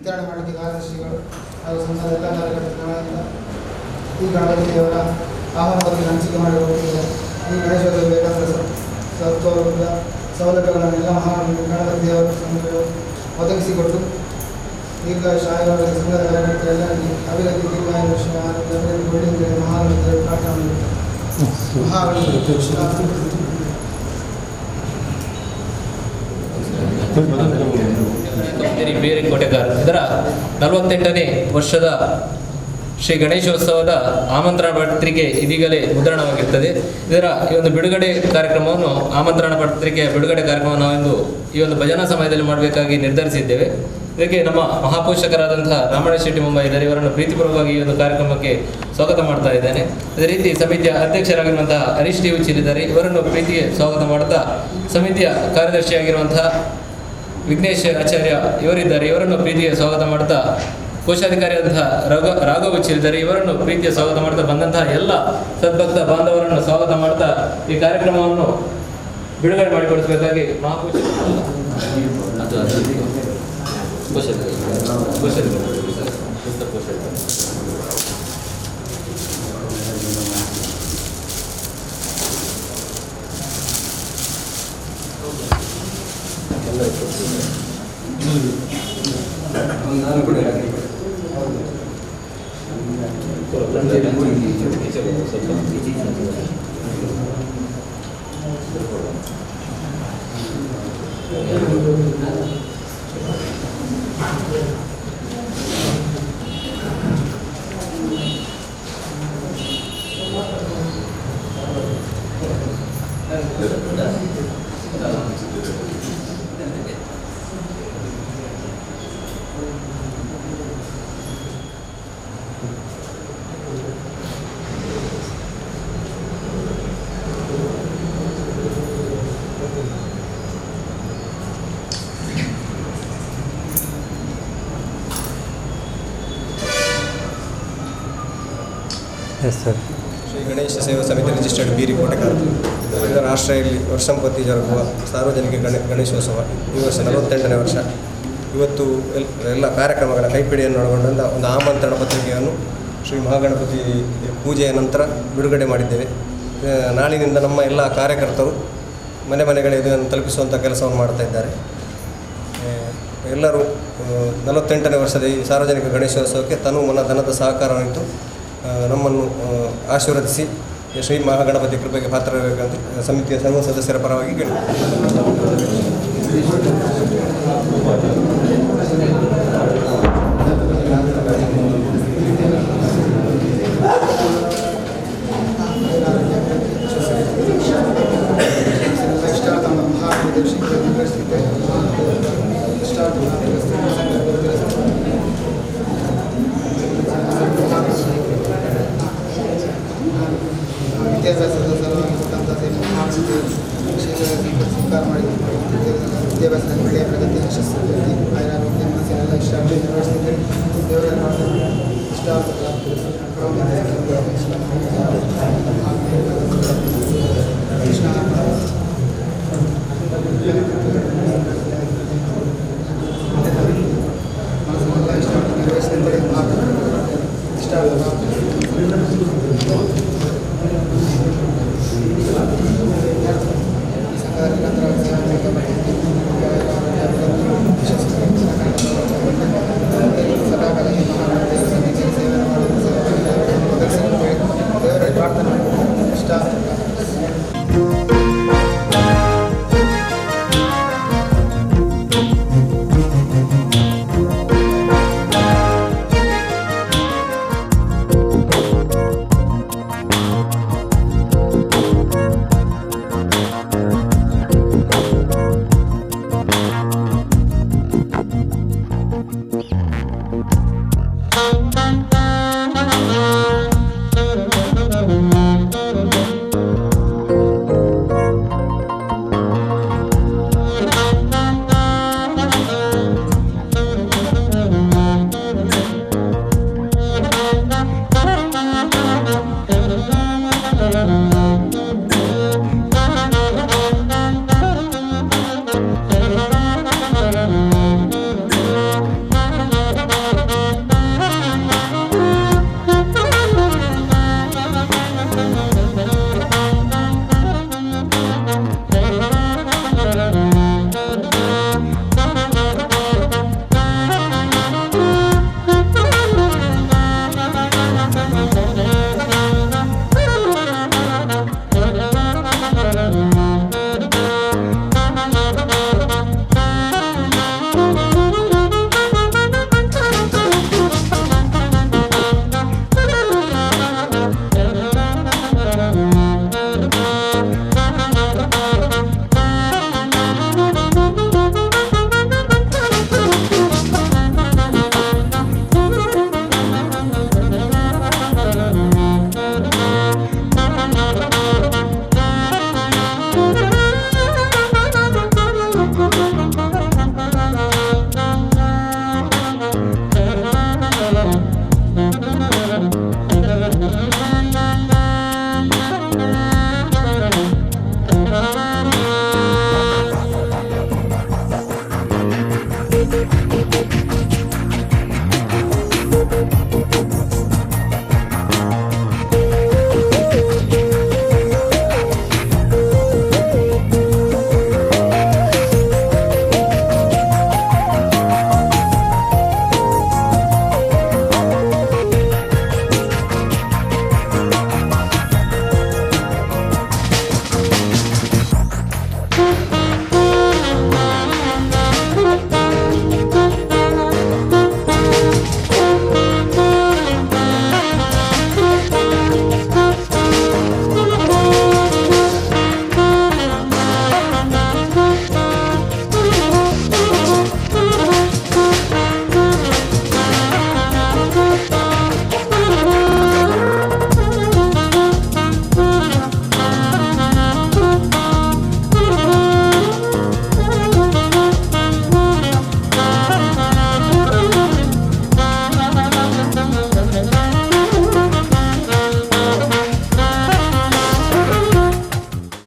ವಿತರಣೆ ಮಾಡಲಿಕ್ಕೆ ಕಾರ್ಯದರ್ಶಿಗಳು ಹಾಗೂ ಸಂಘದ ಎಲ್ಲ ಕಾರ್ಯಕರ್ತರಿಂದ ಈ ಗಣಪತಿ ದೇವರ ಆಹ್ವಾನದಲ್ಲಿ ಹಂಚಿಕೆ ಮಾಡಿ ಹೋಗುತ್ತಿದ್ದಾರೆ. ಈ ಗಣೇಶೋತ್ಸವ ಬೇಕಾದ ಸೌಲಭ್ಯಗಳನ್ನೆಲ್ಲ ಗಣಪತಿ ದೇವರ ಸಂಘಗಳು ಒದಗಿಸಿಕೊಟ್ಟು ದೀರ್ಘಾಯುಷ್ಯ ಸಂಘದ ಕಾರ್ಯಕರ್ತರೆಲ್ಲರಿಗೆ ಅಭಿವೃದ್ಧಿ ದೀರ್ಘಾಯುಷ್ಯ ಅಭಿವೃದ್ಧಿ ಒಳ್ಳೆಯ ಮಹಾನುಭಾವ ಪ್ರಾರ್ಥನೆ ಬೇರೆ ಕೋಟೆಗಾರ್ ಇದರ 48ನೇ ವರ್ಷದ ಶ್ರೀ ಗಣೇಶೋತ್ಸವದ ಆಮಂತ್ರಣ ಪತ್ರಿಕೆ ಇದೀಗಲೇ ಮುದ್ರಣವಾಗಿರ್ತದೆ. ಇದರ ಈ ಒಂದು ಬಿಡುಗಡೆ ಕಾರ್ಯಕ್ರಮವನ್ನು ಆಮಂತ್ರಣ ಪತ್ರಿಕೆಯ ಬಿಡುಗಡೆ ಕಾರ್ಯಕ್ರಮವನ್ನು ನಾವಿಂದು ಈ ಒಂದು ಭಜನಾ ಸಮಯದಲ್ಲಿ ಮಾಡಬೇಕಾಗಿ ನಿರ್ಧರಿಸಿದ್ದೇವೆ. ಇದಕ್ಕೆ ನಮ್ಮ ಮಹಾಪೋಷಕರಾದಂತಹ ರಾಮಣೇಶ್ ಶೆಟ್ಟಿ ಮುಂಬೈ ಇದ್ದಾರೆ. ಇವರನ್ನು ಪ್ರೀತಿಪೂರ್ವಕವಾಗಿ ಈ ಒಂದು ಕಾರ್ಯಕ್ರಮಕ್ಕೆ ಸ್ವಾಗತ ಮಾಡ್ತಾ ಇದ್ದೇನೆ. ಅದೇ ರೀತಿ ಸಮಿತಿಯ ಅಧ್ಯಕ್ಷರಾಗಿರುವಂತಹ ಹರೀಶ್ ಟಿ ಉಚ್ಚಿಲಿದ್ದಾರೆ. ಇವರನ್ನು ಪ್ರೀತಿಗೆ ಸ್ವಾಗತ ಮಾಡುತ್ತಾ ಸಮಿತಿಯ ಕಾರ್ಯದರ್ಶಿಯಾಗಿರುವಂತಹ ವಿಘ್ನೇಶ್ ಆಚಾರ್ಯ ಇವರಿದ್ದಾರೆ. ಇವರನ್ನು ಪ್ರೀತಿಗೆ ಸ್ವಾಗತ ಮಾಡುತ್ತಾ ಕೋಶಾಧಿಕಾರಿಯಾದಂತಹ ರಾಘವ್ ಉಚ್ಚಿಲಿದ್ದಾರೆ. ಇವರನ್ನು ಪ್ರೀತಿಯ ಸ್ವಾಗತ ಮಾಡ್ತಾ ಬಂದಂತಹ ಎಲ್ಲ ಸದ್ಭಕ್ತ ಬಾಂಧವರನ್ನು ಸ್ವಾಗತ ಮಾಡ್ತಾ ಈ ಕಾರ್ಯಕ್ರಮವನ್ನು ಬಿಡುಗಡೆ ಮಾಡಿಕೊಡಿಸಬೇಕಾಗಿ ನಾನು ಕೂಡ ಶ್ರೀ ಗಣೇಶ ಸೇವಾ ಸಮಿತಿ ರಿಜಿಸ್ಟರ್ಡ್ ಬೀರಿ ಕೋಟೆಗಾರ ಇದರ ಆಶ್ರಯಲ್ಲಿ ವರ್ಷಂಪತಿ ಜರುಗುವ ಸಾರ್ವಜನಿಕ ಗಣೇಶೋತ್ಸವ ಈ ವರ್ಷ 48ನೇ ವರ್ಷ. ಇವತ್ತು ಎಲ್ಲ ಕಾರ್ಯಕ್ರಮಗಳ ಕೈಪಿಡಿಯನ್ನು ಒಳಗೊಂಡಂಥ ಒಂದು ಆಮಂತ್ರಣ ಪತ್ರಿಕೆಯನ್ನು ಶ್ರೀ ಮಹಾಗಣಪತಿ ಪೂಜೆಯ ನಂತರ ಬಿಡುಗಡೆ ಮಾಡಿದ್ದೇವೆ. ನಾಳಿನಿಂದ ನಮ್ಮ ಎಲ್ಲ ಕಾರ್ಯಕರ್ತರು ಮನೆ ಮನೆಗಳಿಗೆ ಇದನ್ನು ತಲುಪಿಸುವಂಥ ಕೆಲಸವನ್ನು ಮಾಡ್ತಾ ಇದ್ದಾರೆ. ಎಲ್ಲರೂ 48ನೇ ವರ್ಷದ ಈ ಸಾರ್ವಜನಿಕ ಗಣೇಶೋತ್ಸವಕ್ಕೆ ತನು ಮನ ಧನದ ಸಹಕಾರವಿತ್ತು ನಮ್ಮನ್ನು ಆಶೀರ್ವದಿಸಿ ಶ್ರೀ ಮಹಾಗಣಪತಿ ಕೃಪೆಗೆ ಪಾತ್ರರಾಗಬೇಕಂತ ಸಮಿತಿಯ ಸರ್ವ ಸದಸ್ಯರ ಪರವಾಗಿ ಕೇಳಿ ವಿದ್ಯಾಭ್ಯಾಸದ ಸಲುವಾಗಿರ್ತಕ್ಕಂಥ ಸ್ವೀಕಾರ ಮಾಡಿ ವಿದ್ಯಾಭ್ಯಾಸದಲ್ಲಿ ಒಳ್ಳೆಯ ಪ್ರಗತಿ ಯಶಸ್ಸು ಆರೋಗ್ಯ ಮನಸ್ಸಿನೆಲ್ಲ ಇಷ್ಟ ನಿರ್ವಹಿಸಿದ್ದೇನೆ ದೇವರ ಇಷ್ಟ